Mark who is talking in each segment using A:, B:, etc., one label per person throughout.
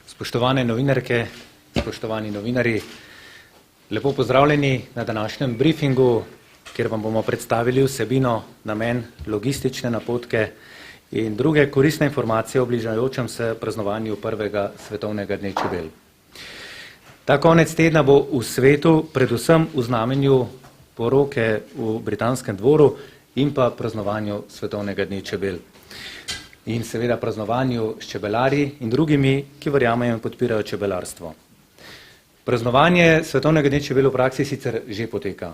A: Spoštovane novinarke, spoštovani novinarji, lepo pozdravljeni na današnjem briefingu, kjer vam bomo predstavili vsebino, namen, logistične napotke in druge koristne informacije o bližajočem se praznovanju prvega svetovnega dne čebel. Ta konec tedna bo v svetu predvsem v znamenju poroke v Britanskem dvoru in pa praznovanju svetovnega dne čebel. In seveda praznovanju s čebelarji in drugimi, ki verjamejo in podpirajo čebelarstvo. Praznovanje svetovnega dne čebel v praksi sicer že poteka.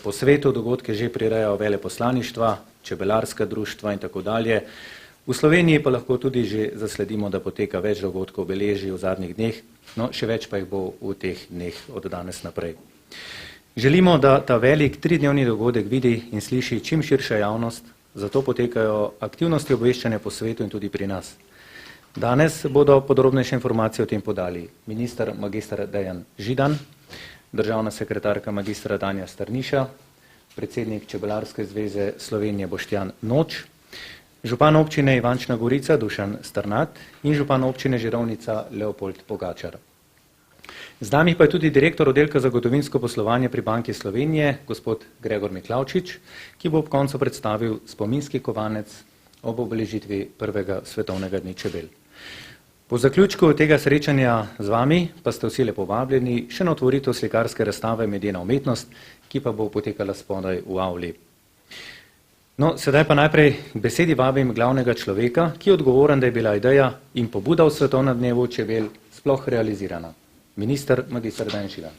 A: Po svetu dogodke že prirejajo veleposlaništva, čebelarska društva in tako dalje. V Sloveniji pa lahko tudi že zasledimo, da poteka več dogodkov beleži v zadnjih dneh, no še več pa jih bo v teh dneh od danes naprej. Želimo, da ta velik tridnevni dogodek vidi in sliši čim širša javnost, zato potekajo aktivnosti obveščanja po svetu in tudi pri nas. Danes bodo podrobnejše informacije o tem podali minister magister Dejan Židan, državna sekretarka magistra Tanja Strniša, predsednik Čebelarske zveze Slovenije Boštjan Noč, župan občine Ivančna Gorica Dušan Strnad in župan občine Žirovnica Leopold Pogačar. Z nami pa je tudi direktor oddelka za gotovinsko poslovanje pri Banki Slovenije, gospod Gregor Miklavčič, ki bo ob koncu predstavil spominski kovanec ob obeležitvi prvega svetovnega dne čebel. Po zaključku tega srečanja z vami pa ste vsi lepo vabljeni še na otvoritev slikarske razstave Medena umetnost, ki pa bo potekala spodaj v avli. No, sedaj pa najprej k besedi vabim glavnega človeka, ki je odgovoren, da je bila ideja in pobuda v svetovnem dnevu čebel sploh realizirana. Minister magister Dejan Židan.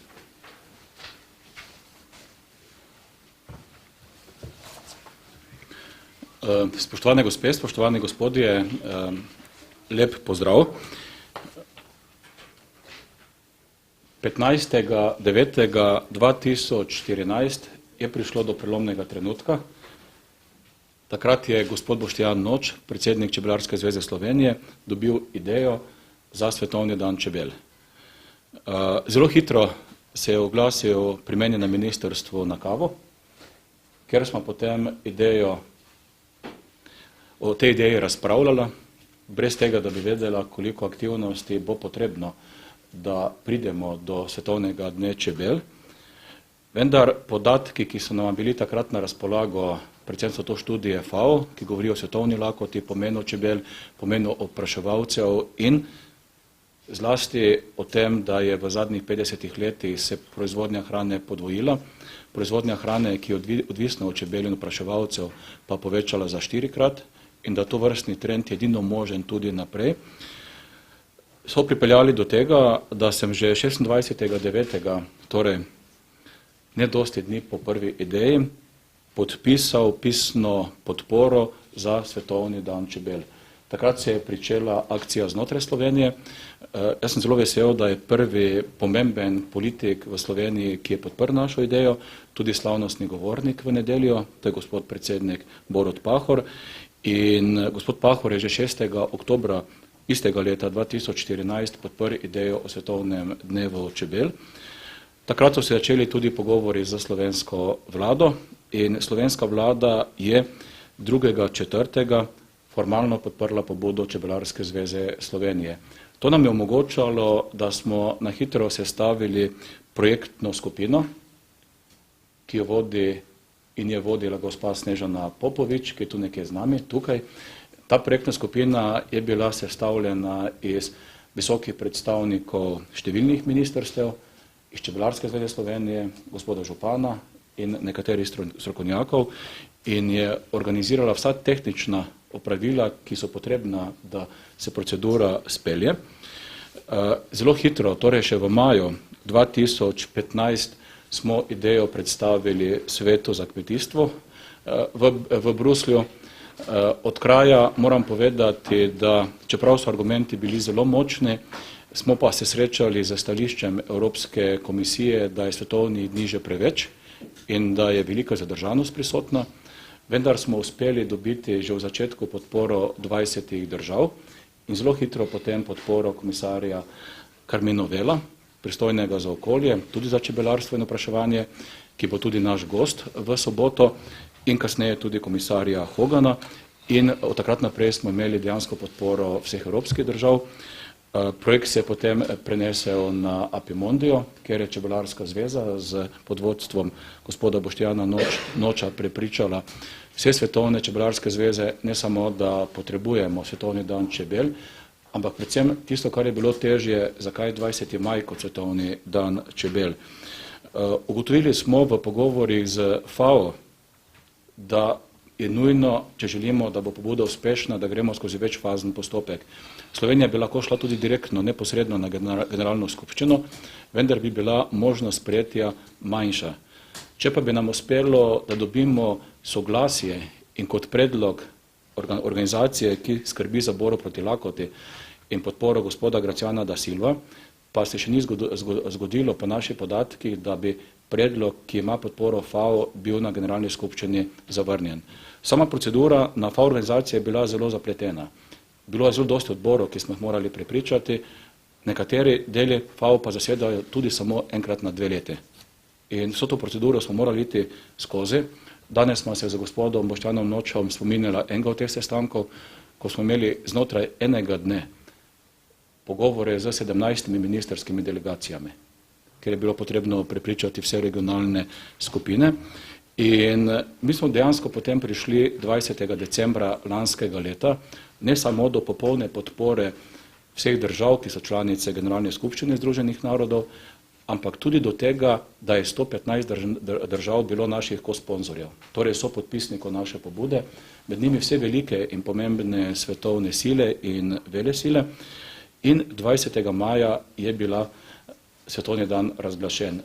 B: Spoštovane gospe, spoštovani gospodje, lep pozdrav. 15.9.2014 je prišlo do prelomnega trenutka. Takrat je gospod Boštjan Noč, predsednik Čebelarske zveze Slovenije, dobil idejo za svetovni dan čebel. Zelo hitro se je oglasil pri meni na ministrstvu na kavo, ker smo potem o tej ideji razpravljala, brez tega, da bi vedela, koliko aktivnosti bo potrebno, da pridemo do svetovnega dne čebel. Vendar podatki, ki so nam bili takrat na razpolago, predvsem so to študije FAO, ki govorijo o svetovni lakoti, pomenu čebel, pomenu opraševalcev in zlasti o tem, da je v zadnjih 50 letih se proizvodnja hrane podvojila, proizvodnja hrane, ki je odvisna od čebel in opraševalcev, pa povečala za 4-krat in da to vrstni trend je edino možen tudi naprej, so pripeljali do tega, da sem že 26.9., torej ne dosti dni po prvi ideji, podpisal pisno podporo za svetovni dan čebel. Takrat se je pričela akcija znotraj Slovenije. Jaz sem zelo vesel, da je prvi pomemben politik v Sloveniji, ki je podprl našo idejo, tudi slavnostni govornik v nedeljo, to je gospod predsednik Borut Pahor. In gospod Pahor je že 6. oktobra istega leta 2014 podprl idejo o svetovnem dnevu čebel. Takrat so se začeli tudi pogovori za slovensko vlado in slovenska vlada je 2.4. formalno podprla pobudo Čebelarske zveze Slovenije. To nam je omogočalo, da smo na hitro sestavili projektno skupino, ki jo vodi in je vodila gospa Snežana Popovič, ki je tu nekje z nami, tukaj. Ta projektna skupina je bila sestavljena iz visokih predstavnikov številnih ministrstev, iz Čebelarske zveze Slovenije, gospoda župana in nekaterih strokovnjakov in je organizirala vsa tehnična opravila, ki so potrebna, da se procedura spelje. Zelo hitro, torej še v maju 2015, smo idejo predstavili Svetu za kmetijstvo v Bruslju. Od kraja moram povedati, da čeprav so argumenti bili zelo močni, smo pa se srečali z stališčem Evropske komisije, da je svetovni dni že preveč in da je velika zadržanost prisotna. Vendar smo uspeli dobiti že v začetku podporo 20 držav in zelo hitro potem podporo komisarja Karmenu Vela, pristojnega za okolje, tudi za čebelarstvo in opraševanje, ki bo tudi naš gost v soboto, in kasneje tudi komisarja Hogana. In od takrat naprej smo imeli dejansko podporo vseh evropskih držav. Projekt se je potem prenesel na Apimondijo, kjer je Čebelarska zveza z pod vodstvom gospoda Boštjana Noča prepričala vse svetovne čebelarske zveze, ne samo, da potrebujemo svetovni dan čebel, ampak predvsem tisto, kar je bilo težje, zakaj 20. maj kot svetovni dan čebel. Ugotovili smo v pogovorih z FAO, da je nujno, če želimo, da bo pobuda uspešna, da gremo skozi večfazen postopek. Slovenija bi lahko šla tudi direktno, neposredno na generalno skupščino, vendar bi bila možnost sprejetja manjša. Če pa bi nam uspelo, da dobimo soglasje in kot predlog organizacije, ki skrbi za boro proti lakoti in podporo gospoda Graciana da Silva, pa se še ni zgodilo po naših podatkih, da bi predlog, ki ima podporo FAO, bil na generalni skupščini zavrnjen. Sama procedura na FAO organizaciji je bila zelo zapletena. Bilo je zelo dosti odborov, ki smo jih morali prepričati, nekateri deli FAO pa zasedajo tudi samo enkrat na 2 leti. In vso to proceduro smo morali iti skozi. Danes smo se z gospodom Boštjanom Nočom spominjala enega od teh sestankov, ko smo imeli znotraj enega dne pogovore z 17 ministerskimi delegacijami, ker je bilo potrebno prepričati vse regionalne skupine. In mi smo dejansko potem prišli 20. decembra lanskega leta, ne samo do popolne podpore vseh držav, ki so članice Generalne skupščine Združenih narodov, ampak tudi do tega, da je 115 držav bilo naših kosponzorjev, torej so podpisnikov naše pobude, med njimi vse velike in pomembne svetovne sile in velesile. In 20. maja je bila svetovni dan razglašen,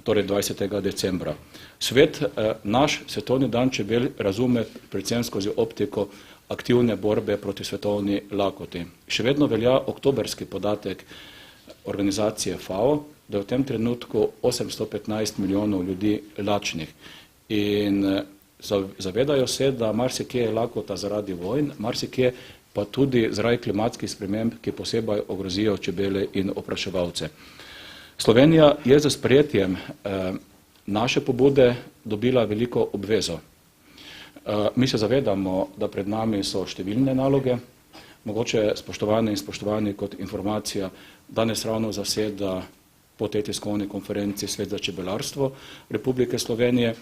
B: torej 20. decembra. Svet naš svetovni dan čebel razume predvsem skozi optiko aktivne borbe proti svetovni lakoti. Še vedno velja oktoberski podatek organizacije FAO, da je v tem trenutku 815 milijonov ljudi lačnih. In zavedajo se, da marsikje je lakota zaradi vojn, marsikje pa tudi zaradi klimatskih sprememb, ki posebej ogrozijo čebele in opraševalce. Slovenija je z sprejetjem naše pobude dobila veliko obvezo. Mi se zavedamo, da pred nami so številne naloge, mogoče spoštovane in spoštovani kot informacija, danes ravno zaseda po tej tiskovni konferenci Svet za čebelarstvo Republike Slovenije,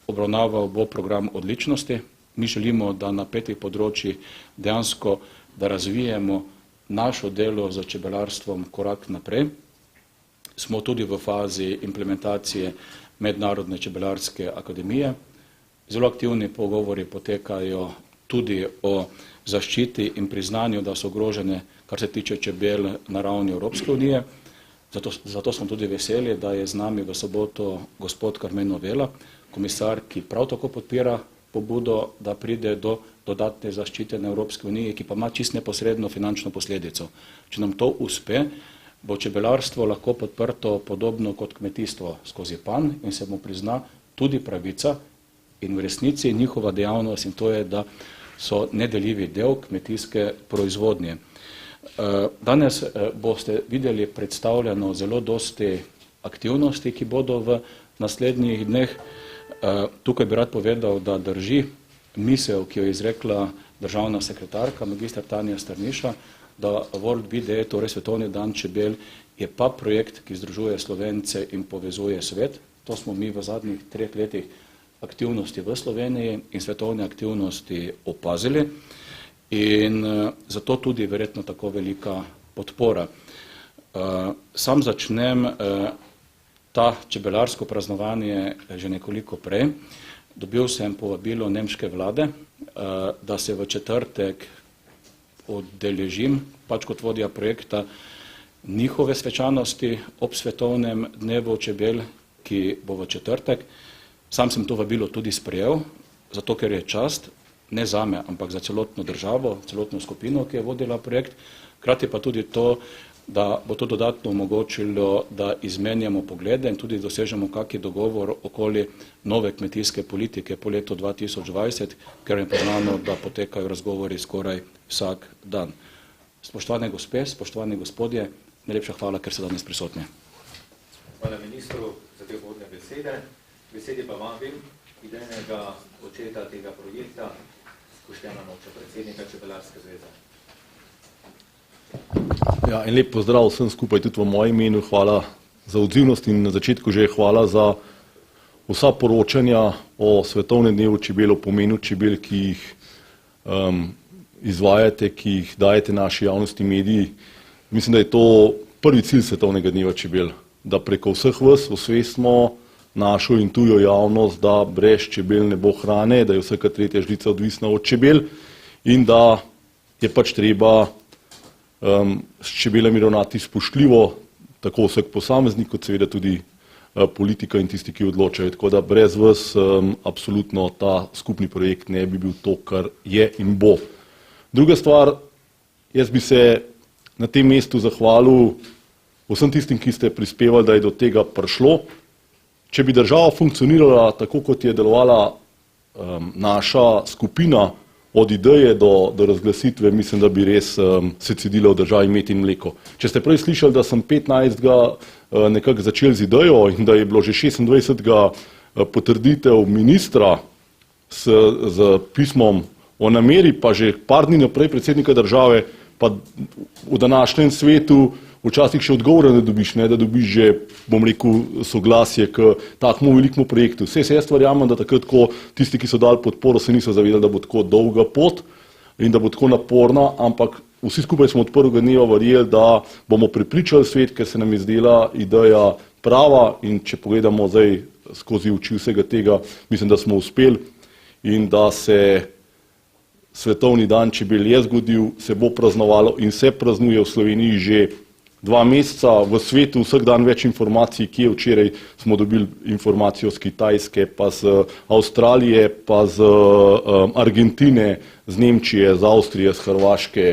B: obravnaval bo program odličnosti. Mi želimo, da na 5 področjih dejansko, da razvijemo našo delo za čebelarstvom korak naprej. Smo tudi v fazi implementacije Mednarodne čebelarske akademije. Zelo aktivni pogovori potekajo tudi o zaščiti in priznanju, da so ogrožene, kar se tiče čebel na ravni Evropske unije. Zato smo tudi veseli, da je z nami v soboto gospod Karmen Novela, komisar, ki prav tako podpira pobudo, da pride do dodatne zaščite na Evropski uniji, ki pa ima čisto neposredno finančno posledico. Če nam to uspe, bo čebelarstvo lahko podprto podobno kot kmetijstvo skozi PAN in se mu prizna tudi pravica in v resnici njihova dejavnost, in to je, da so nedeljivi del kmetijske proizvodnje. Danes boste videli predstavljeno zelo dosti aktivnosti, ki bodo v naslednjih dneh. Tukaj bi rad povedal, da drži misel, ki jo je izrekla državna sekretarka, magistra Tanja Strniša, da World Bee Day, torej svetovni dan čebel, je pa projekt, ki združuje Slovence in povezuje svet. To smo mi v zadnjih 3 letih aktivnosti v Sloveniji in svetovne aktivnosti opazili in zato tudi verjetno tako velika podpora. Sam začnem ta čebelarsko praznovanje že nekoliko prej. Dobil sem povabilo nemške vlade, da se v četrtek udeležim, pač kot vodja projekta, njihove svečanosti ob svetovnem dnevu čebel, ki bo v četrtek. Sam sem to vabilo tudi sprejel, zato ker je čast, ne zame, ampak za celotno državo, celotno skupino, ki je vodila projekt. Hkrati pa tudi to, da bo to dodatno omogočilo, da izmenjamo poglede in tudi dosežemo kakšen dogovor okoli nove kmetijske politike po letu 2020, ker je poznano, da potekajo razgovori skoraj vsak dan. Spoštovane gospe, spoštovani gospodje, najlepša hvala, ker ste danes prisotni.
A: Hvala ministru za te uvodne besede. Besedi pa vabim idejnega očeta tega projekta, Boštjana Noča, predsednika Čebelarske zveze.
C: Ja, en lep pozdrav vsem skupaj tudi v mojem imenu. Hvala za odzivnost in na začetku že hvala za vsa poročanja o Svetovnem dnevu čebel, o pomenu čebel, ki jih izvajate, ki jih dajete naši javnosti, mediji. Mislim, da je to prvi cilj Svetovnega dneva čebel, da preko vseh vas osvestimo našo in tujo javnost, da brez čebel ne bo hrane, da je vsaka tretja žlica odvisna od čebel in da je pač treba s čebelami ravnati spoštljivo, tako vsak posameznik, kot seveda tudi politika in tisti, ki odločajo. Tako da brez vas absolutno ta skupni projekt ne bi bil to, kar je in bo. Druga stvar, jaz bi se na tem mestu zahvalil vsem tistim, ki ste prispevali, da je do tega prišlo. Če bi država funkcionirala tako, kot je delovala naša skupina, od ideje do razglasitve, mislim, da bi res se cedilo v državi med in mleko. Če ste prej slišali, da sem 15. nekako začel z idejo in da je bilo že 26. potrditev ministra z pismom o nameri, pa že par dni naprej predsednika države, pa v današnjem svetu včasih še odgovora ne dobiš, ne, da dobiš že, bom rekel, soglasje k takmu velikemu projektu. Vse se jaz verjamem, da takrat, ko tisti, ki so dali podporo, se niso zavedali, da bo tako dolga pot in da bo tako naporna, ampak vsi skupaj smo od prvega dneva verjeli, da bomo prepričali svet, ker se nam je zdela ideja prava in če pogledamo zdaj skozi oči vsega tega, mislim, da smo uspeli in da se Svetovni dan čebel je zgodil, se bo praznovalo in se praznuje v Sloveniji že 2 meseca, v svetu vsak dan več informacij, kje včeraj smo dobili informacijo z Kitajske, pa z Avstralije, pa z Argentine, z Nemčije, z Avstrije, z Hrvaške,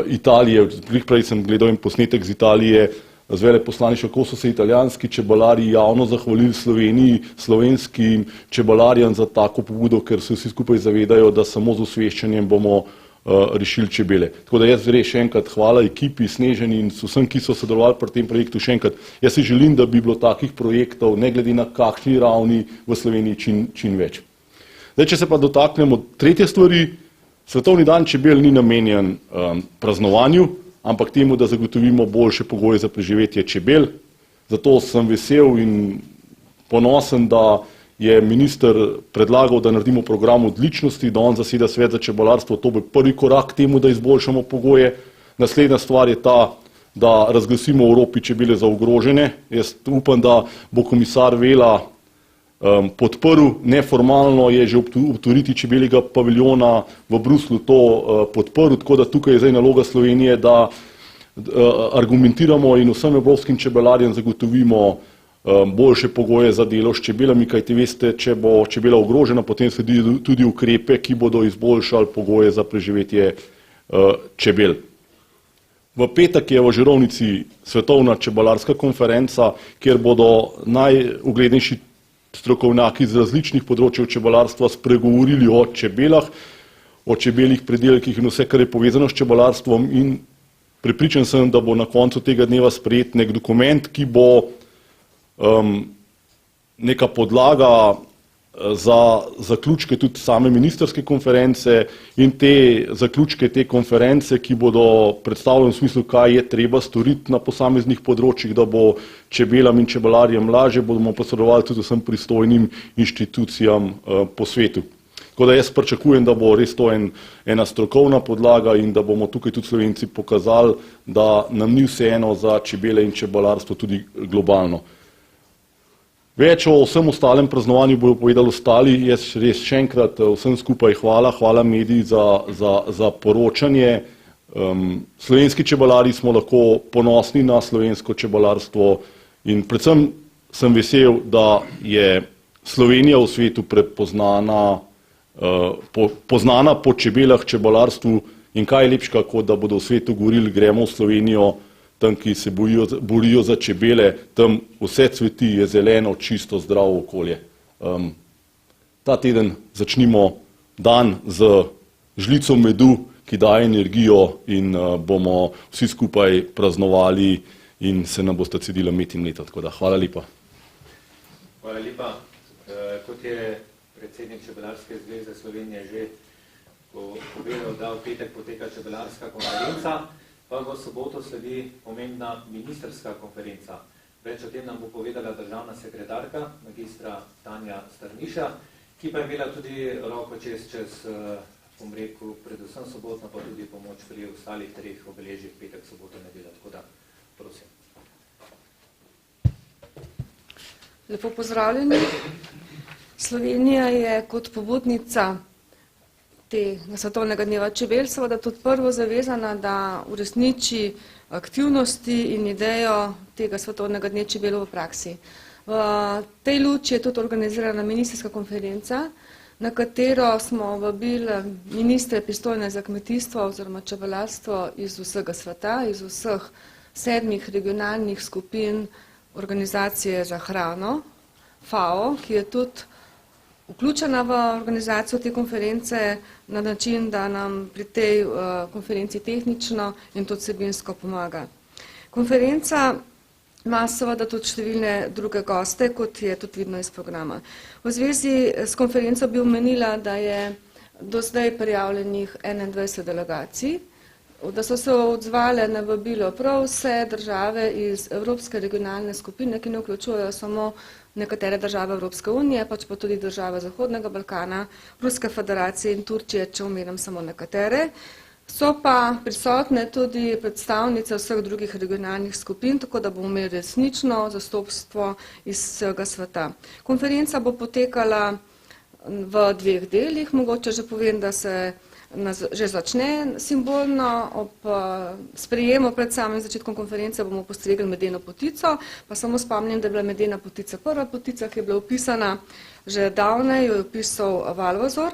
C: Italije. Prej sem gledal en posnetek z Italije, z veleposlaništva, kako so se italijanski čebelarji javno zahvalili Sloveniji, slovenskim čebelarjem za tako pobudo, ker se vsi skupaj zavedajo, da samo z osveščanjem bomo rešili čebele. Tako da jaz res še enkrat hvala ekipi, Sneženi in vsem, ki so sodelovali pri tem projektu, še enkrat. Jaz si želim, da bi bilo takih projektov, ne glede na kakšni ravni, v Sloveniji čim več. Zdaj, če se pa dotaknemo tretje stvari, Svetovni dan čebel ni namenjen praznovanju, ampak temu, da zagotovimo boljše pogoje za preživetje čebel. Zato sem vesel in ponosen, da je minister predlagal, da naredimo program odličnosti, da on zaseda svet za čebelarstvo, to bo prvi korak k temu, da izboljšamo pogoje. Naslednja stvar je ta, da razglasimo v Evropi čebele za ogrožene. Jaz upam, da bo komisar Vela podprl, neformalno je že ob otvoritvi čebeljega paviljona v Bruslju to podprl, tako da tukaj je zdaj naloga Slovenije, da argumentiramo in vsem evropskim čebelarjem zagotovimo boljše pogoje za delo s čebelami, kajti veste, če bo čebela ogrožena, potem sledijo tudi ukrepe, ki bodo izboljšali pogoje za preživetje čebel. V petek je v Žirovnici svetovna čebelarska konferenca, kjer bodo najuglednejši strokovnjaki z različnih področjev čebelarstva spregovorili o čebelah, o čebeljih predelkih in vse, kar je povezano s čebelarstvom, in prepričan sem, da bo na koncu tega dneva sprejet nek dokument, ki bo neka podlaga za zaključke tudi same ministerske konference in te zaključke te konference, ki bodo predstavljeni v smislu, kaj je treba storiti na posameznih področjih, da bo čebelam in čebelarjem lažje, bomo posredovali tudi vsem pristojnim inštitucijam po svetu. Tako da jaz pričakujem, da bo res to ena strokovna podlaga in da bomo tukaj tudi Slovenci pokazali, da nam ni vseeno za čebele in čebelarstvo tudi globalno. Več o vsem ostalem praznovanju bodo povedali ostali. Jaz res še enkrat vsem skupaj hvala mediji za poročanje. Slovenski čebelari smo lahko ponosni na slovensko čebelarstvo in predvsem sem vesel, da je Slovenija v svetu prepoznana poznana po čebelah, čebelarstvu, in kaj je lepšega, kot da bodo v svetu govorili, gremo v Slovenijo, tam, ki se borijo za čebele, tam vse cveti, je zeleno, čisto, zdravo okolje. Ta teden začnimo dan z žlico medu, ki daje energijo, in bomo vsi skupaj praznovali in se nam boste cedila met in leta. Tako da hvala lepa.
A: Hvala lepa. Kot je predsednik Čebelarske zveze Slovenije že povedal, da v petek poteka čebelarska konferenca. pa v soboto sledi pomembna ministrska konferenca. Več o tem nam bo povedala državna sekretarka, magistra Tanja Strniša, ki pa je imela tudi roko čez, bom rekel, predvsem sobotno, pa tudi pomoč pri ostalih 3 obeležjih, petek, soboto, nedelja. Tako da, prosim.
D: Lepo pozdravljeni. Slovenija je kot pobudnica tega Svetovnega dneva čebel seveda tudi prvo zavezana, da uresniči aktivnosti in idejo tega Svetovnega dne čebel v praksi. V tej luči je tudi organizirana ministrska konferenca, na katero smo vabili ministre pristojne za kmetijstvo oziroma čebelarstvo iz vsega sveta, iz vseh 7 regionalnih skupin organizacije za hrano, FAO, ki je tudi vključena v organizacijo te konference na način, da nam pri tej konferenci tehnično in tudi vsebinsko pomaga. Konferenca ima seveda tudi številne druge goste, kot je tudi vidno iz programa. V zvezi s konferenco bi omenila, da je do zdaj prijavljenih 21 delegacij, da so se odzvale na vabilo prav vse države iz Evropske regionalne skupine, ki ne vključujejo samo nekatere države Evropske unije, pač pa tudi države Zahodnega Balkana, Ruske federacije in Turčije, če omenim samo nekatere. So pa prisotne tudi predstavnice vseh drugih regionalnih skupin, tako da bomo imeli resnično zastopstvo iz vsega sveta. Konferenca bo potekala v 2 delih, mogoče že povem, da se že začne simbolno, ob sprejemu pred samim začetkom konference bomo postregli medeno potico, pa samo spomnim, da je bila medena potica prva potica, ki je bila opisana že davnej, jo je opisal Valvazor.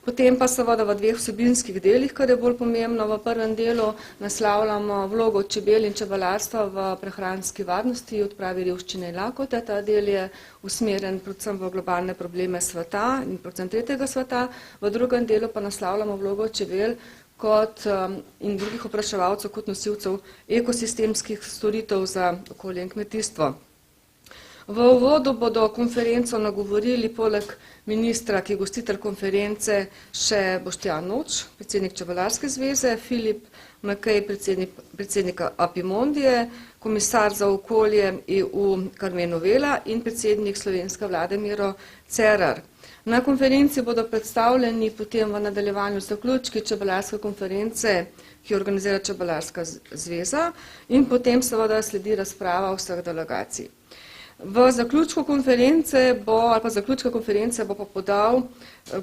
D: Potem pa seveda v 2 vsebinskih delih, kar je bolj pomembno. V prvem delu naslavljamo vlogo čebel in čebelarstva v prehranski varnosti, odpravi revščine in lakote. Ta del je usmerjen predvsem v globalne probleme sveta in predvsem tretjega sveta. V drugem delu pa naslavljamo vlogo čebel kot in drugih opraševalcev kot nosilcev ekosistemskih storitev za okolje in kmetijstvo. V uvodu bodo konferenco nagovorili poleg ministra, ki je gostitelj konference, še Boštjan Noč, predsednik Čebelarske zveze, Filip Makej, predsednik Apimondije, komisar za okolje EU Karmenu Vela in predsednik slovenske vlade Miro Cerar. Na konferenci bodo predstavljeni potem v nadaljevanju zaključki čebelarske konference, ki jo organizira Čebelarska zveza, in potem seveda sledi razprava vseh delegacij. V zaključku konference bo pa podal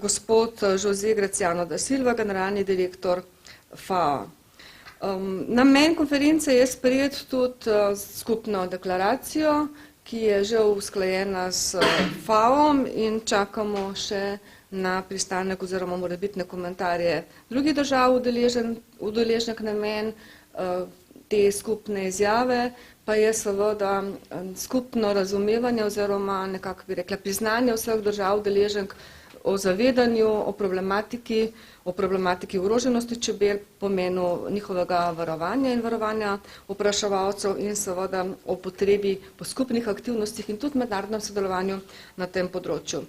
D: gospod José Graciano da Silva, generalni direktor FAO. Namen konference je sprejeti tudi skupno deklaracijo, ki je že usklajena s FAO-om in čakamo še na pristanek oziroma morebitne komentarje drugih držav udeleženih. Namen te skupne izjave pa je seveda skupno razumevanje oziroma nekako bi rekla priznanje vseh držav udeleženk o zavedanju, o problematiki ogroženosti čebel, pomenu njihovega varovanja in varovanja opraševalcev in seveda o potrebi po skupnih aktivnostih in tudi mednarodnem sodelovanju na tem področju.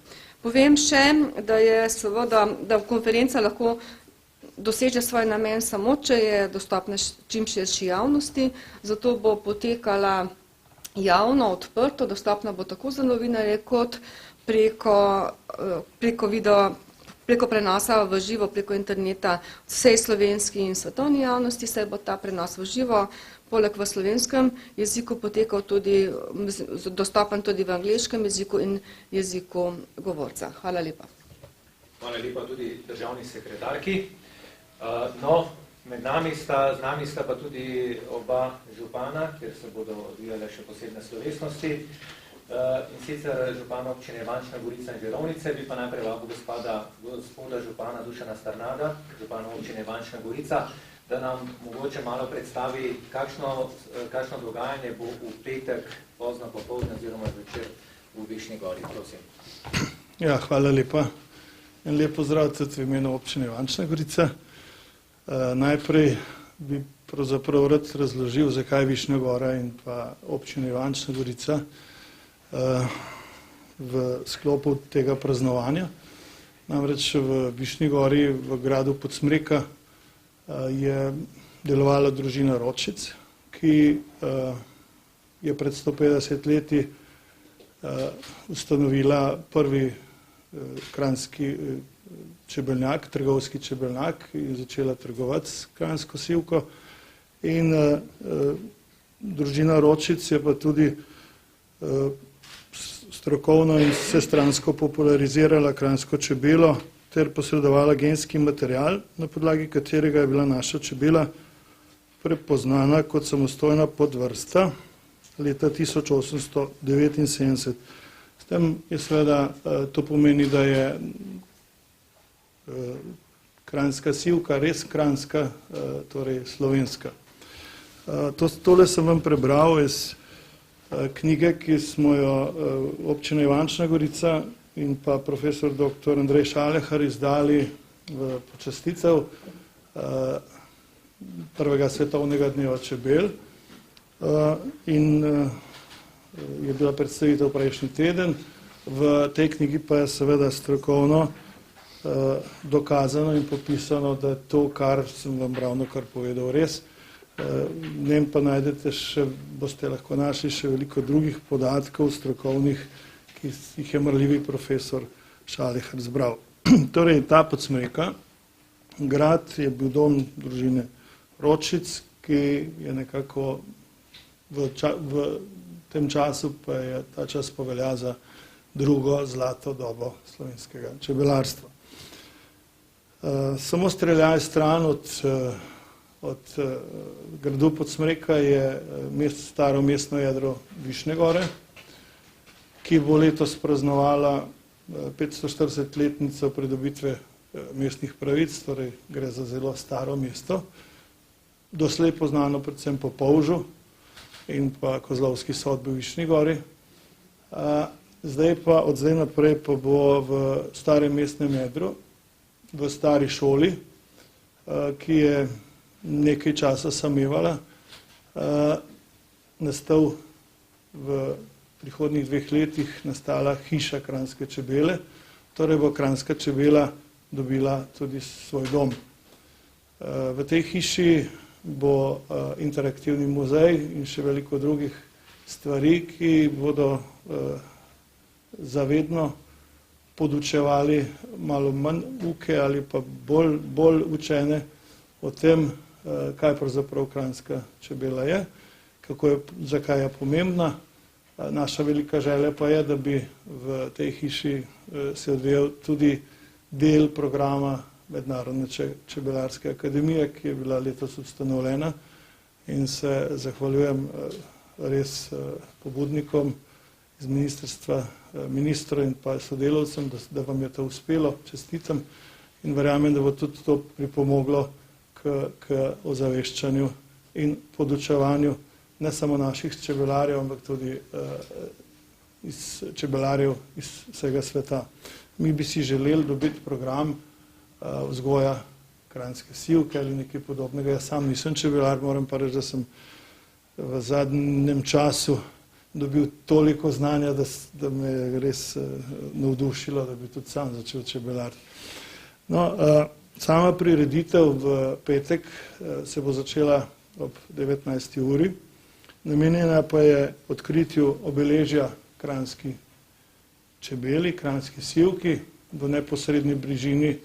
D: Povem še, da je seveda, da konferenca lahko doseže svoj namen samo, če je dostopna čim širši javnosti, zato bo potekala javno, odprto, dostopna bo tako za novinarje kot preko prenosa v živo, preko interneta vsej slovenski in svetovni javnosti, saj bo ta prenos v živo, poleg v slovenskem jeziku potekal tudi, dostopen tudi v angleškem jeziku in jeziku govorca. Hvala lepa.
A: Hvala lepa tudi državni sekretarki. Med nami sta pa tudi oba župana, kjer se bodo odvijale še posebne slovesnosti. In sicer župana občine Ivančna Gorica in Žirovnice, bi pa najprej vabil gospoda župana Dušana Strnada, župana občine Ivančna Gorica, da nam mogoče malo predstavi, kakšno dogajanje bo v petek, pozno popoldne oziroma zvečer v Višnji Gori. Prosim.
E: Ja, hvala lepa. En lep pozdrav tudi v imenu občine Ivančna Gorica. Najprej bi pravzaprav rad razložil, zakaj Višnja Gora in pa občina Ivančna Gorica v sklopu tega praznovanja. Namreč v Višnji Gori, v gradu Podsmreka, je delovala družina Ročic, ki je pred 150 leti ustanovila prvi kranjski čebeljak, trgovski čebeljak in začela trgovati s kranjsko sivko. In družina Ročic je pa tudi strokovno in vsestransko popularizirala kranjsko čebelo ter posredovala genski material, na podlagi katerega je bila naša čebela prepoznana kot samostojna podvrsta leta 1879. S tem je seveda to pomeni, da je kranjska sivka res kranjska, torej slovenska. Tole sem vam prebral iz knjige, ki smo jo občina Ivančna Gorica in pa profesor dr. Andrej Šalehar izdali v počastitev prvega svetovnega dneva čebel in je bila predstavitev prejšnji teden. V tej knjigi pa je seveda strokovno dokazano in popisano, da je to, kar sem vam ravnokar povedal, res. V njem pa najdete še, boste lahko našli še veliko drugih podatkov strokovnih, ki jih je marljivi profesor Šalehar zbral. Torej, ta Podsmreka, grad je bil dom družine Ročic, ki je nekako v tem času, pa je ta čas povelja za drugo zlato dobo slovenskega čebelarstva. Samo streljaj stran od gradu Podsmreka je staro mestno jedro Višnje Gore, ki bo letos praznovala 540-letnico pridobitve mestnih pravic, torej gre za zelo staro mesto, doslej poznano predvsem po polžu in pa kozlovski sodbi v Višnji Gori. Od zdaj naprej pa bo v starem mestnem jedru, v stari šoli, ki je nekaj časa samevala, nastal v prihodnjih 2 letih nastala hiša kranjske čebele, torej bo kranjska čebela dobila tudi svoj dom. V tej hiši bo interaktivni muzej in še veliko drugih stvari, ki bodo zavedno podučevali malo manj uke ali pa bolj učene o tem, kaj pravzaprav kranjska čebela je, zakaj je pomembna. Naša velika želja pa je, da bi v tej hiši se odvijal tudi del programa Mednarodne čebelarske akademije, ki je bila letos ustanovljena, in se zahvaljujem res pobudnikom iz ministrstva, ministru in pa sodelavcem, da vam je to uspelo, čestitam in verjamem, da bo tudi to pripomoglo k ozaveščanju in podučevanju ne samo naših čebelarjev, ampak tudi iz čebelarjev iz vsega sveta. Mi bi si želeli dobiti program vzgoja kranjske sivke ali nekaj podobnega. Jaz sam nisem čebelar, moram pa reči, da sem v zadnjem času dobil toliko znanja, da me je res navdušilo, da bi tudi sam začel čebelariti. No, sama prireditev v petek se bo začela ob 19. uri. Namenjena pa je odkritju obeležja kranjski čebeli, kranjski sivki v neposredni bližini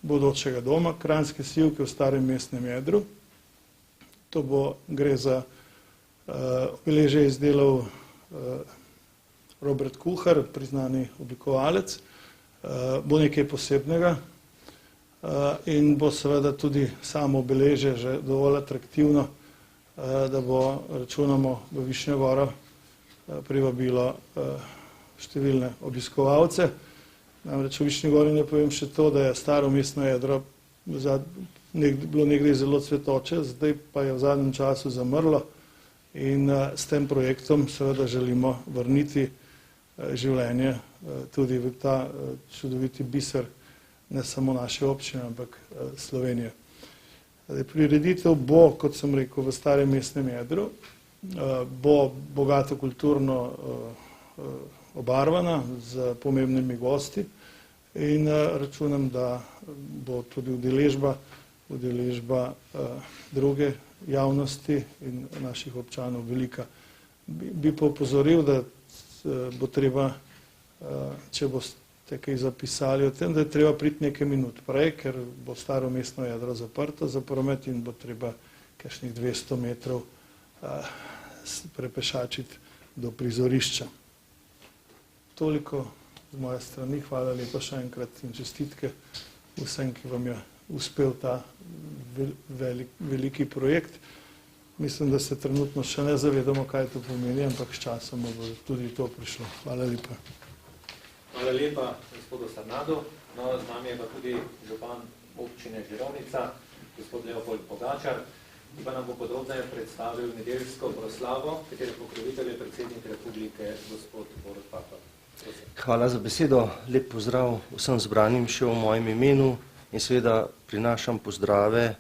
E: bodočega doma kranjske sivke v starem mestnem jedru. Gre za obeležje izdelal Robert Kuhar, priznani oblikovalec. Bo nekaj posebnega in bo seveda tudi samo obeležje že dovolj atraktivno, da bo, računamo, v Višnjo Goro privabilo številne obiskovalce. Namreč v Višnji Gori ne povem še to, da je staro mestno jedro bilo nekdaj zelo cvetoče, zdaj pa je v zadnjem času zamrlo in s tem projektom seveda želimo vrniti življenje tudi v ta čudoviti biser ne samo naše občine, ampak Slovenije. Prireditev bo, kot sem rekel, v starem mestnem jedru, bo bogato kulturno obarvana z pomembnimi gosti in računam, da bo tudi udeležba druge javnosti in naših občanov velika. Bi pa opozoril, da bo treba, če boste kaj zapisali o tem, da je treba priti nekaj minut prej, ker bo staro mestno jedro zaprto za promet in bo treba kakšnih 200 metrov prepešačiti do prizorišča. Toliko z moje strani, hvala lepa še enkrat in čestitke vsem, ki vam je uspel ta veliki projekt. Mislim, da se trenutno še ne zavedamo, kaj to pomeni, ampak s časom bo tudi to prišlo. Hvala lepa.
A: Hvala lepa gospodu Strnadu. No, z nami je pa tudi župan občine Žirovnica, gospod Leopold Pogačar, ki pa nam bo podrobneje predstavil nedeljsko proslavo, katere pokrovitelj je predsednik Republike, gospod Borut Pahor.
F: Hvala za besedo. Lep pozdrav vsem zbranim še v mojem imenu in seveda prinašam pozdrave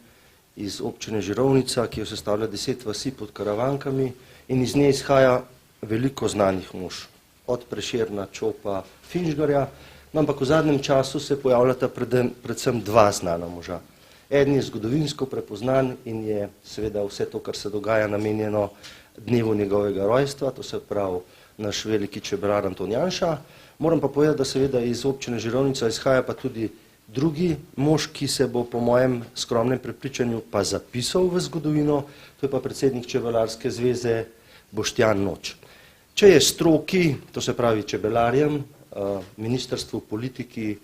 F: iz občine Žirovnica, ki jo sestavlja 10 vasi pod Karavankami in iz nje izhaja veliko znanih mož, od Prešerna, Čopa, Finžgarja, no, ampak v zadnjem času se pojavljata predvsem dva znana moža. Eden je zgodovinsko prepoznan in je seveda vse to, kar se dogaja, namenjeno dnevu njegovega rojstva, to se pravi naš veliki čebelar Anton Janša. Moram pa povedati, da seveda iz občine Žirovnica izhaja pa tudi drugi mož, ki se bo po mojem skromnem prepričanju pa zapisal v zgodovino, to je pa predsednik Čebelarske zveze Boštjan Noč. Če je stroki, to se pravi čebelarjem, ministrstvu, politiki,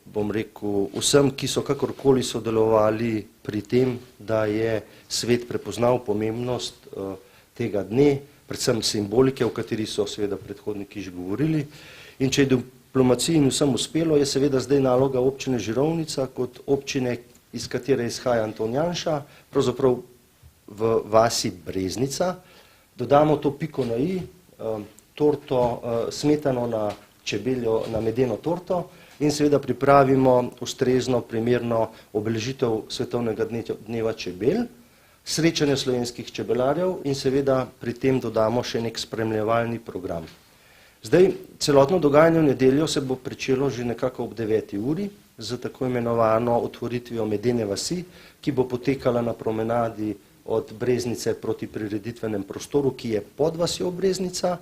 F: bom rekel vsem, ki so kakorkoli sodelovali pri tem, da je svet prepoznal pomembnost tega dne, predvsem simbolike, o kateri so seveda predhodniki že govorili. In če je diplomaciji in vsem uspelo, je seveda zdaj naloga občine Žirovnica kot občine, iz katere izhaja Anton Janša, pravzaprav v vasi Breznica, dodamo to piko na i, torto, smetano na čebeljo, na medeno torto in seveda pripravimo ustrezno, primerno obeležitev svetovnega dneva čebel, srečanje slovenskih čebelarjev in seveda pri tem dodamo še nek spremljevalni program. Zdaj, celotno dogajanje v nedeljo se bo pričelo že nekako ob 9. uri z tako imenovano otvoritvijo medene vasi, ki bo potekala na promenadi od Breznice proti prireditvenem prostoru, ki je pod vasjo Breznica.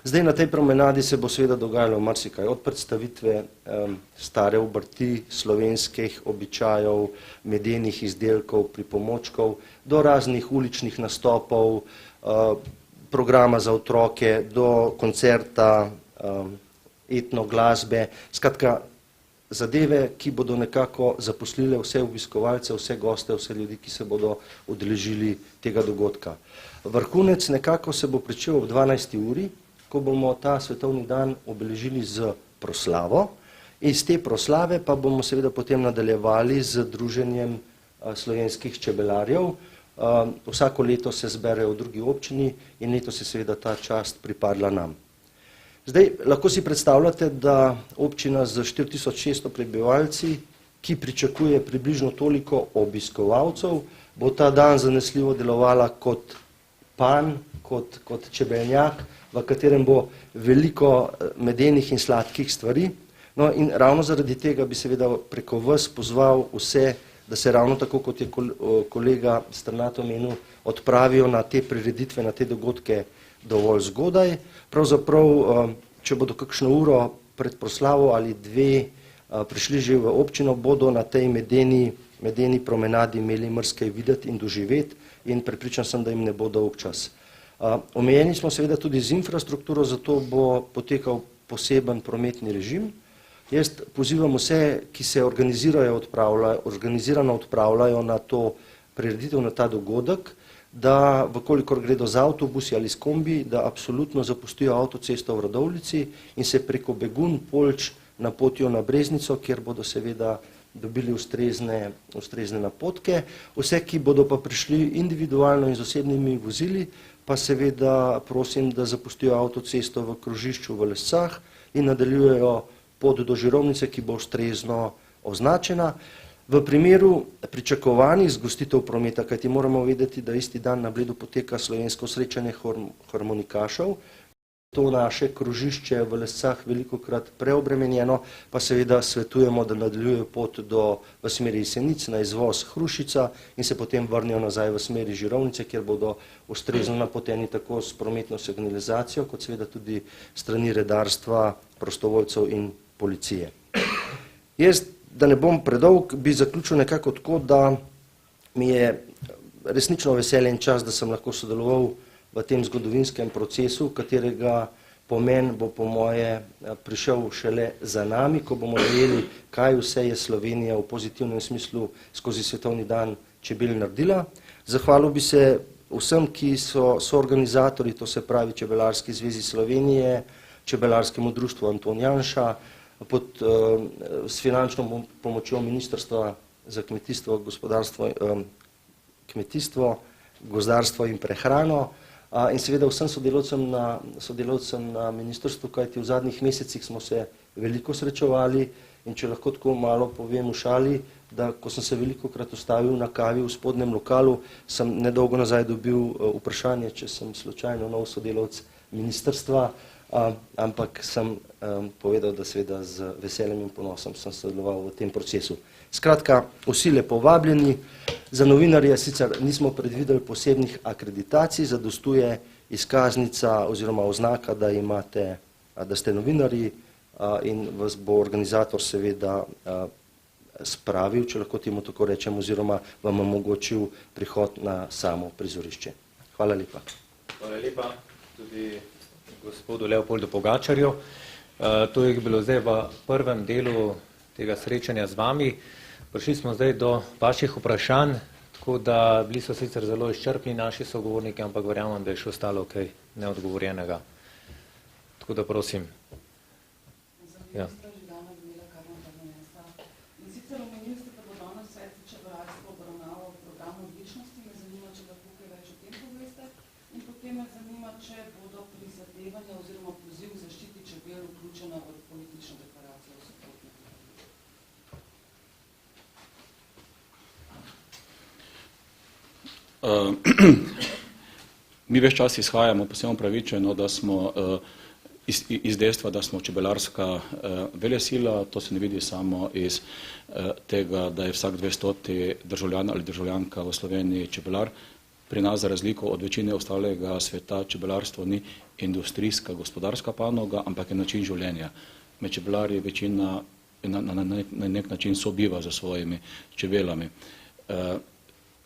F: Zdaj na tej promenadi se bo seveda dogajalo marsikaj, od predstavitve stare obrti, slovenskih običajev, medenih izdelkov, pripomočkov, do raznih uličnih nastopov, programa za otroke, do koncerta, etno glasbe, skratka zadeve, ki bodo nekako zaposlile vse obiskovalce, vse goste, vse ljudi, ki se bodo udeležili tega dogodka. Vrhunec nekako se bo pričel ob 12. uri, ko bomo ta svetovni dan obeležili z proslavo. Iz te proslave pa bomo seveda potem nadaljevali z druženjem slovenskih čebelarjev. Vsako leto se zberejo v drugi občini in letos je seveda ta čast pripadla nam. Zdaj, lahko si predstavljate, da občina z 4600 prebivalci, ki pričakuje približno toliko obiskovalcev, bo ta dan zanesljivo delovala kot panj, kot čebelnjak, v katerem bo veliko medenih in sladkih stvari. No in ravno zaradi tega bi seveda preko vas pozval vse, da se ravno tako, kot je kolega Strnad omenil, odpravijo na te prireditve, na te dogodke dovolj zgodaj. Pravzaprav, če bodo kakšno uro pred proslavo ali dve prišli že v občino, bodo na tej medeni promenadi imeli marsikaj videti in doživeti in prepričan sem, da jim ne bo dolg čas. Omejeni smo seveda tudi z infrastrukturo, zato bo potekal poseben prometni režim. Jaz pozivam vse, ki se organizirano odpravljajo na to prireditev, na ta dogodek, da vkolikor gredo z avtobusi ali s kombi, da absolutno zapustijo avtocesto v Radovljici in se preko Begun, Poljč napotijo na Breznico, kjer bodo seveda dobili ustrezne napotke. Vse, ki bodo pa prišli individualno in z osebnimi vozili, pa seveda prosim, da zapustijo avtocesto v krožišču v Lescah in nadaljujejo pot do Žirovnice, ki bo ustrezno označena. V primeru pričakovanih zgostitev prometa, kajti moramo vedeti, da isti dan na Bledu poteka slovensko srečanje harmonikašev, to naše krožišče v Lescah velikokrat preobremenjeno, pa seveda svetujemo, da nadaljujejo pot v smeri Jesenic na izvoz Hrušica in se potem vrnejo nazaj v smeri Žirovnice, kjer bodo ustrezno napoteni tako s prometno signalizacijo, kot seveda tudi strani redarstva, prostovoljcev in policije. Jaz, da ne bom predolg, bi zaključil nekako tako, da mi je resnično veselje in čas, da sem lahko sodeloval v tem zgodovinskem procesu, katerega pomen bo po moje prišel šele za nami, ko bomo dojeli, kaj vse je Slovenija v pozitivnem smislu skozi Svetovni dan čebel naredila. Zahvalil bi se vsem, ki so organizatorji, to se pravi Čebelarski zvezi Slovenije, Čebelarskemu društvu Anton Janša, s finančno pomočjo Ministrstva za kmetijstvo, gozdarstvo in prehrano in seveda vsem sodelavcem na ministrstvu, kajti v zadnjih mesecih smo se veliko srečevali in če lahko tako malo povem v šali, da ko sem se velikokrat ustavil na kavi v spodnjem lokalu, sem nedolgo nazaj dobil vprašanje, če sem slučajno nov sodelavec ministrstva, ampak sem povedal, da seveda z veseljem in ponosom sem sodeloval v tem procesu. Skratka, vsi lepo vabljeni. Za novinarje sicer nismo predvideli posebnih akreditacij, zadostuje izkaznica oziroma oznaka, da ste novinarji in vas bo organizator seveda spravil, če lahko temu tako rečem, oziroma vam omogočil prihod na samo prizorišče. Hvala lepa.
A: Hvala lepa tudi gospodu Leopoldu Pogačarju. To je bilo zdaj v prvem delu tega srečanja z vami. Prišli smo zdaj do vaših vprašanj, tako da bili so sicer zelo izčrpni naši sogovorniki, ampak verjamem, da je še ostalo kaj neodgovorjenega. Tako da prosim. Ja.
B: Mi ves čas izhajamo posebno pravičeno, da smo iz dejstva, da smo čebelarska velesila. To se ne vidi samo iz tega, da je vsak 200 državljan ali državljanka v Sloveniji čebelar. Pri nas, za razliko od večine ostalega sveta, čebelarstvo ni industrijska, gospodarska panoga, ampak je način življenja. Med čebelarji večina na nek način sobiva za svojimi čebelami.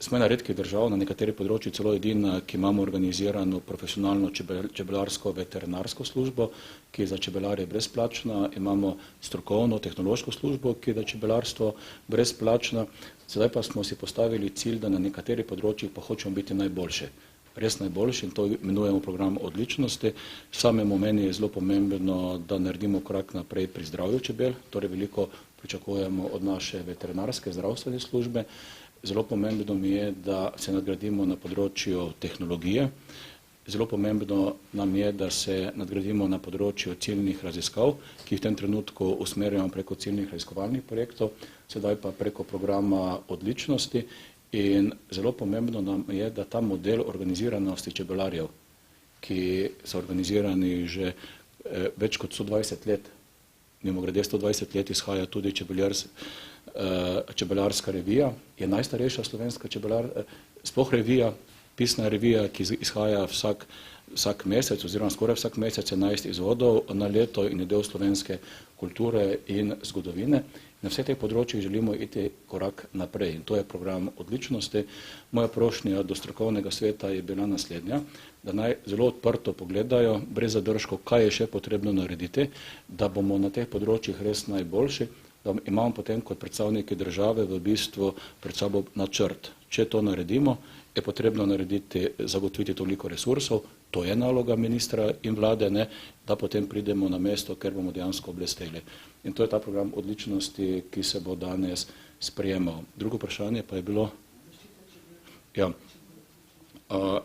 B: Smo ena redkih držav, na nekaterih področjih celo edina, ki imamo organizirano profesionalno čebelarsko veterinarsko službo, ki je za čebelarje brezplačna, imamo strokovno tehnološko službo, ki je za čebelarstvo brezplačna. Sedaj pa smo si postavili cilj, da na nekaterih področjih pa hočemo biti najboljši. Res najboljši in to imenujemo program odličnosti. Samemu meni je zelo pomembno, da naredimo korak naprej pri zdravju čebel, torej veliko pričakujemo od naše veterinarske zdravstvene službe. Zelo pomembno mi je, da se nadgradimo na področju tehnologije. Zelo pomembno nam je, da se nadgradimo na področju ciljnih raziskav, ki jih v tem trenutku usmerjamo preko ciljnih raziskovalnih projektov, sedaj pa preko programa odličnosti. In zelo pomembno nam je, da ta model organiziranosti čebelarjev, ki so organizirani že več kot 120 let, mimogrede 120 let izhaja tudi čebelarska revija, je najstarejša slovenska sploh revija, pisna revija, ki izhaja vsak mesec oziroma skoraj vsak mesec 11 izvodov na leto in je del slovenske kulture in zgodovine. Na vseh teh področjih želimo iti korak naprej in to je program odličnosti. Moja prošnja do strokovnega sveta je bila naslednja, da naj zelo odprto pogledajo, brez zadržkov, kaj je še potrebno narediti, da bomo na teh področjih res najboljši, da imamo potem kot predstavniki države v bistvu pred sabo načrt. Če to naredimo, je potrebno zagotoviti toliko resursov, to je naloga ministra in vlade, da potem pridemo na mesto, ker bomo dejansko blesteli. In to je ta program odličnosti, ki se bo danes sprejemal. Drugo vprašanje pa je bilo? Ja.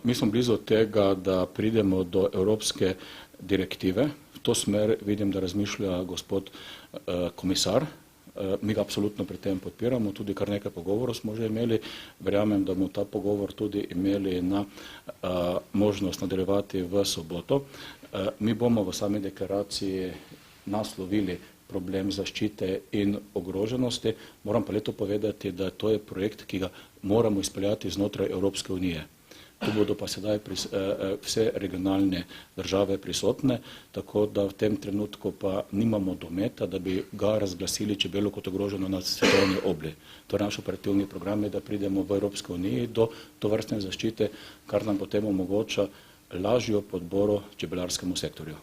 B: Mi smo blizu tega, da pridemo do evropske direktive. V to smer vidim, da razmišlja gospod komisar mi ga absolutno pri tem podpiramo, tudi kar nekaj pogovorov smo že imeli. Verjamem, da bomo ta pogovor tudi imeli na možnost nadaljevati v soboto. Mi bomo v sami deklaraciji naslovili problem zaščite in ogroženosti. Moram pa leto povedati, da to je projekt, ki ga moramo izpeljati znotraj Evropske unije. Tu bodo pa sedaj vse regionalne države prisotne, tako da v tem trenutku pa nimamo dometa, da bi ga razglasili čebelo kot ogroženo na svetovni obli. To je naš operativni program, da pridemo v Evropsko uniji do tovrstne zaščite, kar nam potem omogoča lažjo podporo čebelarskemu sektorju.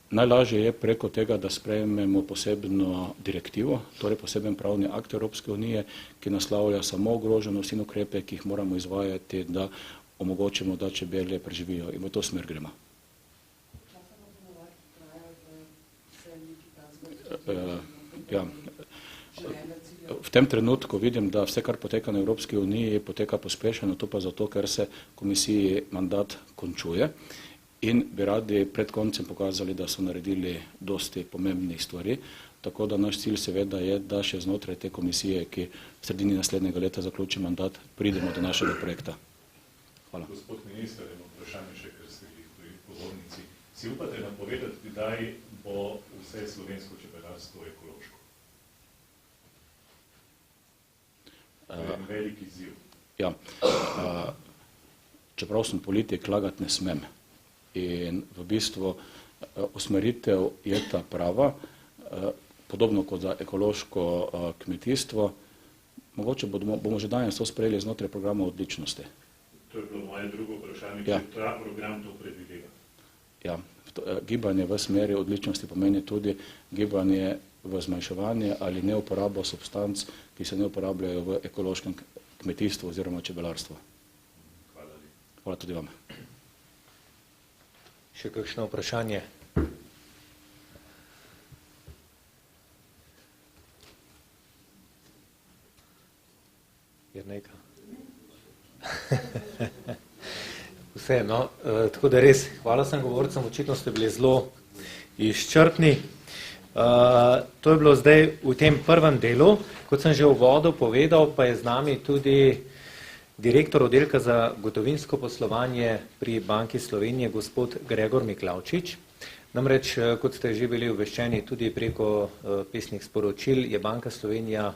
B: Najlažje je preko tega, da sprejmemo posebno direktivo, torej poseben pravni akt Evropske unije, ki naslavlja samo ogroženost in ukrepe, ki jih moramo izvajati, da omogočimo, da čebele preživijo, in v to smer gremo. Ja. V tem trenutku vidim, da vse, kar poteka na Evropski uniji, poteka pospešeno, to pa zato, ker se komisiji mandat končuje. In bi radi pred koncem pokazali, da so naredili dosti pomembnih stvari, tako da naš cilj seveda je, da še znotraj te komisije, ki v sredini naslednjega leta zaključi mandat, pridemo do našega projekta. Hvala.
G: Gospod minister, eno vprašanje še, ker ste jih pri pozornici. Si upate napovedati, kdaj bo vse slovensko čebelarstvo ekološko? To je velik izziv.
B: Ja, čeprav sem politik, lagati ne smem. In v bistvu usmeritev je ta prava, podobno kot za ekološko kmetijstvo. Mogoče bomo že danes to sprejeli znotraj programa odličnosti.
G: To je bilo moje drugo vprašanje,
B: Ja.
G: če ta program to predvideva.
B: Ja, gibanje v smeri odličnosti pomeni tudi gibanje v zmanjševanje ali neuporabo substanc, ki se ne uporabljajo v ekološkem kmetijstvu oziroma čebelarstvu.
G: Hvala lepa.
B: Hvala tudi vam.
A: Še kakšno vprašanje? Jernejka. Vse, no, tako da res, hvala sem govorcem, očitno ste bili zelo izčrpni. To je bilo zdaj v tem prvem delu, kot sem že v uvodu povedal, pa je z nami tudi direktor oddelka za gotovinsko poslovanje pri Banki Slovenije, gospod Gregor Miklavčič. Namreč, kot ste že bili obveščeni tudi preko pisnih sporočil, je Banka Slovenija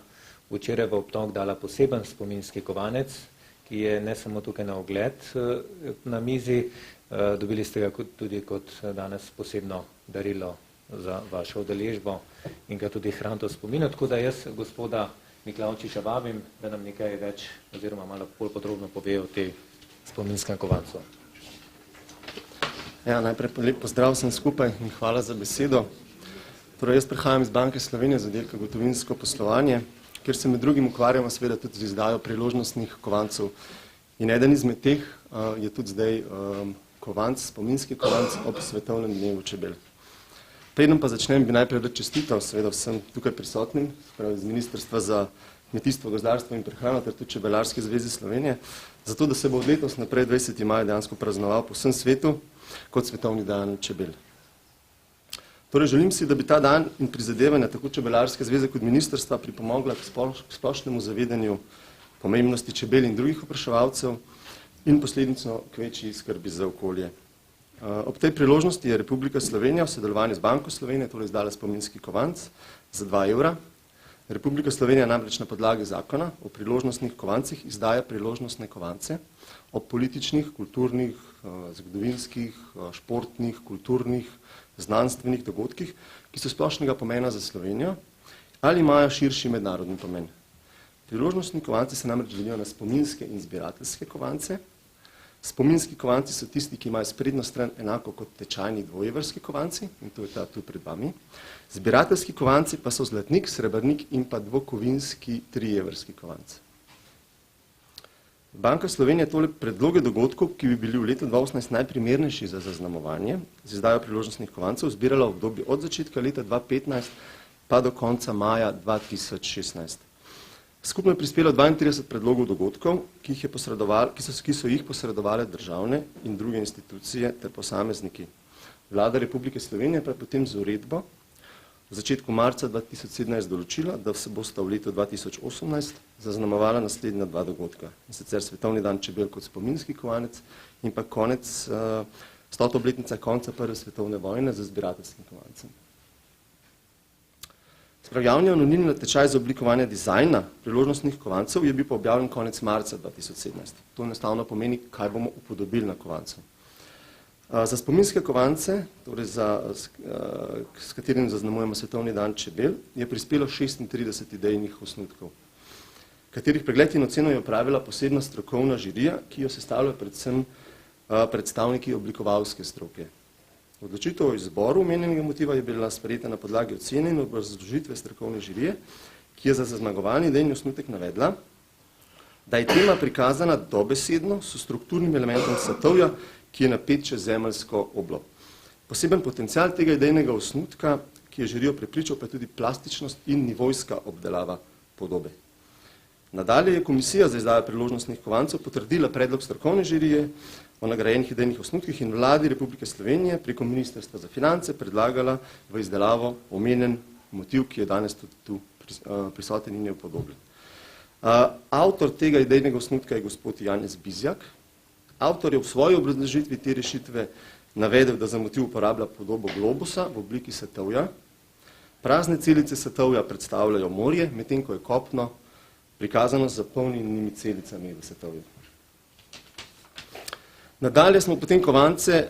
A: včeraj v obtok dala poseben spominski kovanec, ki je ne samo tukaj na ogled na mizi, dobili ste ga tudi kot danes posebno darilo za vašo udeležbo in ga tudi hranite v spominu, tako da jaz gospoda Miklavčiča vabim, da nam nekaj več oziroma malo bolj podrobno pove o tej spominskem kovancu.
H: Ja, najprej lep pozdrav vsem skupaj in hvala za besedo. Torej, jaz prihajam iz Banke Slovenije z oddelka gotovinsko poslovanje, kjer se med drugim ukvarjamo seveda tudi z izdajo priložnostnih kovancev. In eden izmed teh je tudi zdaj kovanc, spominski kovanc ob svetovnem dnevu čebel. Preden pa začnem, bi najprej rad čestital seveda vsem tukaj prisotnim, z Ministrstva za kmetijstvo, gozdarstvo in prehrano ter tudi Čebelarske zveze Slovenije, zato da se bo od letos naprej 20. maj dejansko praznoval po vsem svetu kot svetovni dan čebel. Torej želim si, da bi ta dan in prizadevanja tako Čebelarske zveze kot ministrstva pripomogla k splošnemu zavedanju pomembnosti čebel in drugih opraševalcev in posledično k večji skrbi za okolje. Ob tej priložnosti je Republika Slovenija v sodelovanju z Banko Slovenije torej izdala spominski kovanc za 2 evra. Republika Slovenija namreč na podlagi zakona o priložnostnih kovancih izdaja priložnostne kovance ob političnih, kulturnih, zgodovinskih, športnih, kulturnih, znanstvenih dogodkih, ki so splošnega pomena za Slovenijo ali imajo širši mednarodni pomen. Priložnostni kovanci se namreč delijo na spominske in zbirateljske kovance. Spominski kovanci so tisti, ki imajo sprednjo stran enako kot tečajni dvojevrski kovanci, in to je ta tu pred vami. Zbirateljski kovanci pa so zlatnik, srebrnik in pa dvokovinski trijevrski kovanc. Banka Slovenije tole predloge dogodkov, ki bi bili v letu 2018 najprimernejši za zaznamovanje, z izdajo priložnostnih kovancev, zbirala v obdobju od začetka leta 2015 pa do konca maja 2016. Skupno je prispelo 32 predlogov dogodkov, ki so jih posredovale državne in druge institucije ter posamezniki. Vlada Republike Slovenije pa je potem z uredbo v začetku marca 2017 določila, da se bosta v letu 2018 zaznamovala naslednja dva dogodka. In sicer Svetovni dan čebel kot spominski kovanec in pa konec 100. obletnica konca Prve svetovne vojne z zbirateljskim kovancem. Javni anonimni natečaj za oblikovanje dizajna priložnostnih kovancev je bil pa objavljen konec marca 2017. To enostavno pomeni, kaj bomo upodobili na kovancu. Za spominske kovance, torej s katerim zaznamujemo Svetovni dan čebel, je prispelo 36 idejnih osnutkov, katerih pregled in oceno je opravila posebna strokovna žirija, ki jo sestavljajo predvsem predstavniki oblikovalske stroke. Odločitev o izboru omenjenega motiva je bila sprejeta na podlagi ocene in obrazložitve strokovne žirije, ki je za zmagovalni idejni osnutek navedla, da je tema prikazana dobesedno s strukturnim elementom satovja, ki je napet čez zemeljsko oblo. Poseben potencial tega idejnega osnutka, ki je žirijo prepričal, pa je tudi plastičnost in nivojska obdelava podobe. Nadalje je Komisija za izdajo priložnostnih kovancev potrdila predlog strokovne žirije o nagrajenih idejnih osnutkih in Vladi Republike Slovenije preko Ministrstva za finance predlagala v izdelavo omenjen motiv, ki je danes tudi tu prisoten in je upodobljen. Avtor tega idejnega osnutka je gospod Janez Bizjak. Avtor je v svoji obrazložitvi te rešitve navedel, da za motiv uporablja podobo globusa v obliki satovja. Prazne celice satovja predstavljajo morje, medtem ko je kopno prikazano z zapolnjenimi celicami v satovju. Nadalje smo potem kovance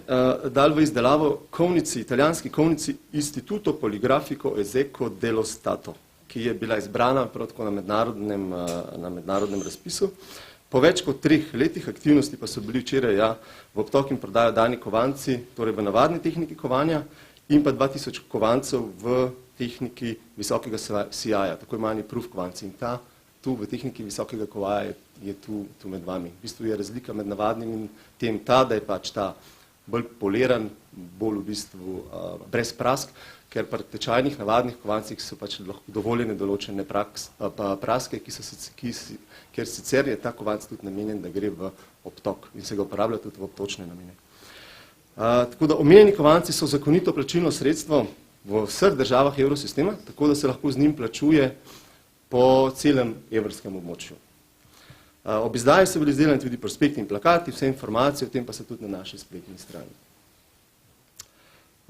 H: dali v izdelavo kovnici, italijanski kovnici Istituto Poligrafico Eseco dello Stato, ki je bila izbrana prav tako na mednarodnem razpisu. Po več kot 3 letih aktivnosti pa so bili včeraj v obtok in prodajo dani kovanci, torej v navadni tehniki kovanja in pa 2000 kovancev v tehniki visokega sijaja, tako imani proof kovanci. In tu v tehniki visokega kovaja je tu med vami. V bistvu je razlika med navadnim in tem da je pač ta bolj poliran, bolj v bistvu brez prask, ker pri tečajnih navadnih kovancih so pač dovoljene določene praske, ker sicer je ta kovanc tudi namenjen, da gre v obtok in se ga uporablja tudi v obtočne namene. Tako da omenjeni kovanci so zakonito plačilno sredstvo v vseh državah evrosistema, tako da se lahko z njim plačuje po celem evrskem območju. Ob izdaji so bili izdelani tudi prospekti in plakati, vse informacije o tem pa so tudi na naši spletni strani.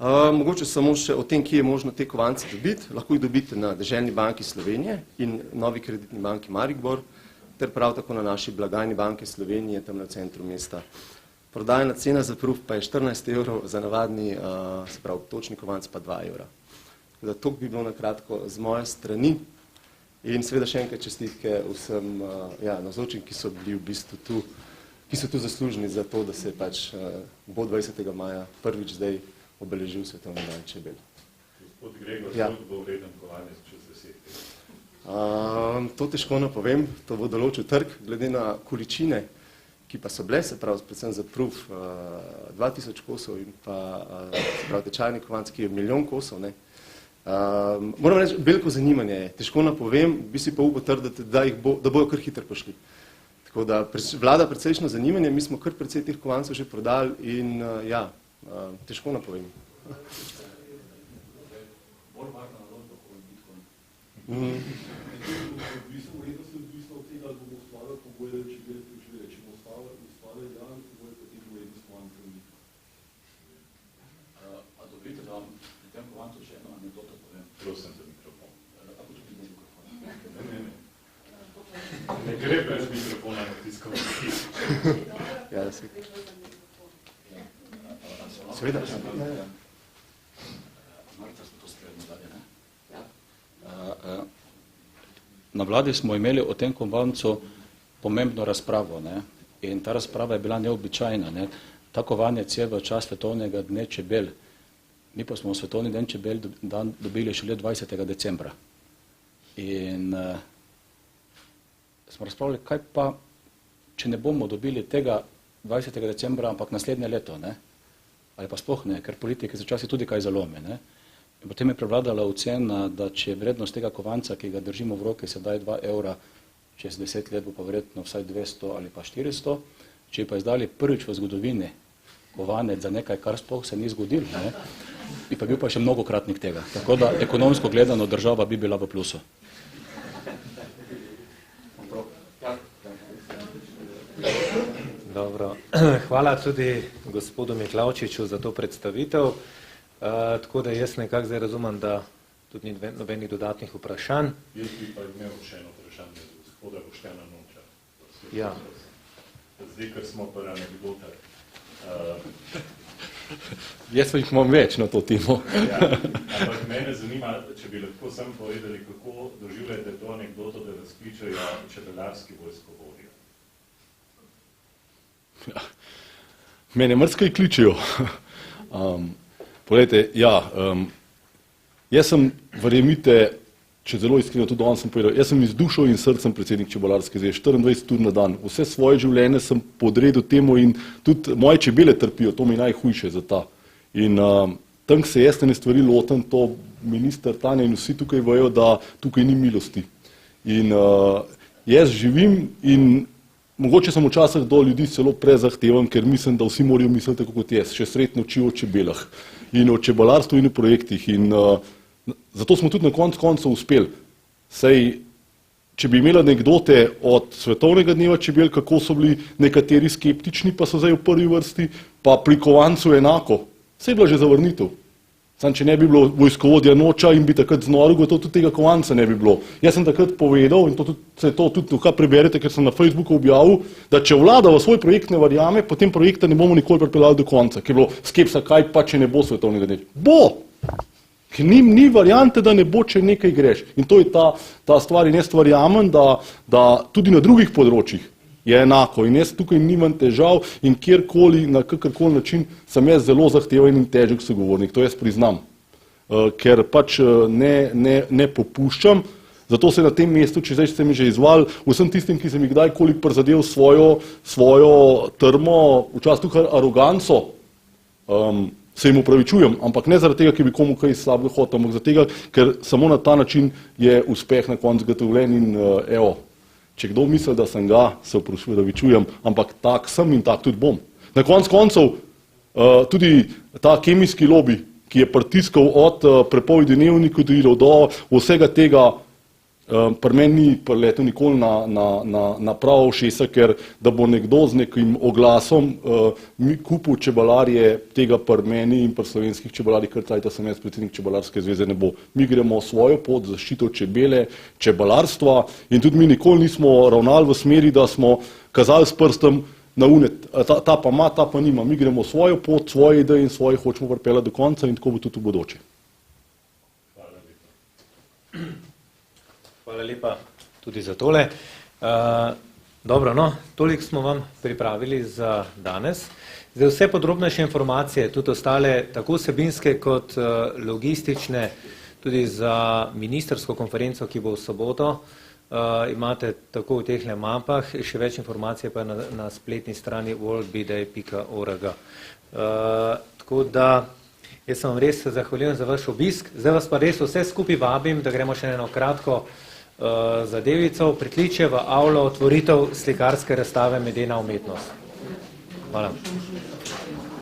H: Mogoče samo še o tem, kje je možno te kovance dobiti. Lahko jih dobite na Deželni banki Slovenije in Novi kreditni banki Maribor, ter prav tako na naši blagajni banke Slovenije, tam na centru mesta. Prodajna cena za proof pa je 14 evrov, za navadni, se pravi, točni kovanc pa 2 evra. To bi bilo na kratko z moje strani. In seveda še enkrat čestitke vsem navzočim, ki so bili v bistvu tu, ki so tu zaslužni za to, da se pač bo 20. maja prvič zdaj obeležil Svetovni dan čebel.
G: Gospod Gregor, koliko bo vreden kovanec čez 10 let?
H: To težko napovem, to bo določil trg, glede na količine, ki pa so bile, se pravi, predvsem za proof 2000 kosov in pa se pravi tečajni kovanc, ki je 1 milijon kosov, ne. Moram reči, veliko zanimanje je, težko napovem, bi si pa upal trditi, da bojo kar hitro pošli. Tako da vlada precejšnjo zanimanje, mi smo kar precej teh kovancev že prodali in težko napovem.
G: Prosim za mikrofon. Ne gre brez mikrofona na tiskovni hiši.
H: Seveda.
B: Na vladi smo imeli o tem kovancu pomembno razpravo, ne? In ta razprava je bila neobičajna. Ne? Ta kovanec je v čas Svetovnega dne čebel. Mi pa smo Svetovni dan čebel dobili šele 20. decembra. In smo razpravljali, kaj pa, če ne bomo dobili tega 20. decembra, ampak naslednje leto, ne? Ali pa sploh ne, ker politike se včasih tudi kaj zalome. Ne? In potem je prevladala ocena, da če vrednost tega kovanca, ki ga držimo v roki, sedaj 2 evra, čez 10 let bo pa verjetno vsaj 200 ali pa 400, če pa izdali prvič v zgodovini kovanec za nekaj, kar sploh se ni zgodilo, ne? Bi pa bil pa še mnogokratnik tega. Tako da ekonomsko gledano država bi bila v plusu.
A: Dobro. Hvala tudi gospodu Miklavčiču za to predstavitev. Tako da jaz nekako zdaj razumem, da tudi ni nobenih dodatnih vprašanj.
G: Jaz bi pa imel še eno vprašanje za gospoda Boštjana Noča.
A: Ja.
G: Zdaj, ker smo pa anekdotar.
C: Jaz pa jih imam več na to temo.
G: Ja, ampak mene zanima, če bi lahko sam povedali, kako doživljate to anekdoto, da vas kličejo čebelarski vojskovodja.
C: Ja. Mene mrskaj kličejo. Poglejte, ja, jaz sem, verjemite, če zelo iskreno, tudi danes sem povedal, jaz sem iz dušo in srcem predsednik Čebelarske zveze, 24 ur na dan. Vse svoje življenje sem podredil temu in tudi moje čebele trpijo, to mi je najhujše za ta. In tam se jaz ene stvari lotem, to minister Tanja in vsi tukaj vejo, da tukaj ni milosti. In jaz živim in mogoče sem včasih do ljudi celo prezahteven, ker mislim, da vsi morajo misliti tako kot jaz, še srednjo učijo o čebelah in o čebelarstvu in o projektih. In zato smo tudi na koncu uspeli. Sej, če bi imeli anekdote od svetovnega dneva čebel, kako so bili nekateri skeptični, pa so zdaj v prvi vrsti, pa pri kovancu enako. Sej je bila že zavrnitev. Sam, če ne bi bilo vojskovodja Noča in bi takrat znoril, gotovo tudi tega kovanca ne bi bilo. Jaz sem takrat povedal, in se to tudi tukaj preberete, ker sem na Facebooku objavil, da če vlada v svoj projekt ne verjame, potem projekta ne bomo nikoli pripeljali do konca, ker je bilo skepsa, kaj pa, če ne bo svetovnega dneva. Bo! Ker ni variante, da ne bo, če nekaj greš. In to je ta stvar in jaz verjamem, da tudi na drugih področjih je enako. In jaz tukaj nimam težav in kjerkoli, na kakorkoli način, sem jaz zelo zahteven in težek sogovornik. To jaz priznam. Ker pač ne popuščam. Zato se na tem mestu, če zdaj ste mi že izvali, vsem tistim, ki sem jih kdajkoli prizadel svojo trmo, včasih tukaj aroganco, se jim upravičujem, ampak ne zaradi tega, ker bi komu kaj slabega hotel, ampak zaradi tega, ker samo na ta način je uspeh na koncu zagotovljen in evo, če kdo misli, da sem ga, se upravičujem, ampak tak sem in tak tudi bom. Na koncev tudi ta kemijski lobby, ki je pritiskal od prepovedi neonikotinoidov do vsega tega, pri meni ni priletel nikoli na pravo ušesa, ker da bo nekdo z nekim oglasom kupil čebelarje, tega pri meni in pri slovenskih čebelarjih, ker cajta sem jaz predsednik Čebelarske zveze, ne bo. Mi gremo svojo pot, zaščito čebele, čebelarstva in tudi mi nikoli nismo ravnali v smeri, da smo kazali s prstem na unet, ta pa ima, ta pa nima. Mi gremo svojo pot, svoje ideje in svoje hočemo pripeljati do konca in tako bo tudi v bodoče.
A: Hvala lepa tudi za tole. Dobro, no, toliko smo vam pripravili za danes. Zdaj vse podrobnejše informacije, tudi ostale, tako vsebinske kot logistične, tudi za ministrsko konferenco, ki bo v soboto, imate tako v tehle mapah, še več informacije pa na spletni strani worldbday.org. Tako da jaz sem vam res zahvaljujem za vaš obisk. Zdaj vas pa res vse skupaj vabim, da gremo še eno kratko zadevico, pritličje v avlo, otvoritev slikarske razstave Medena umetnost. Hvala.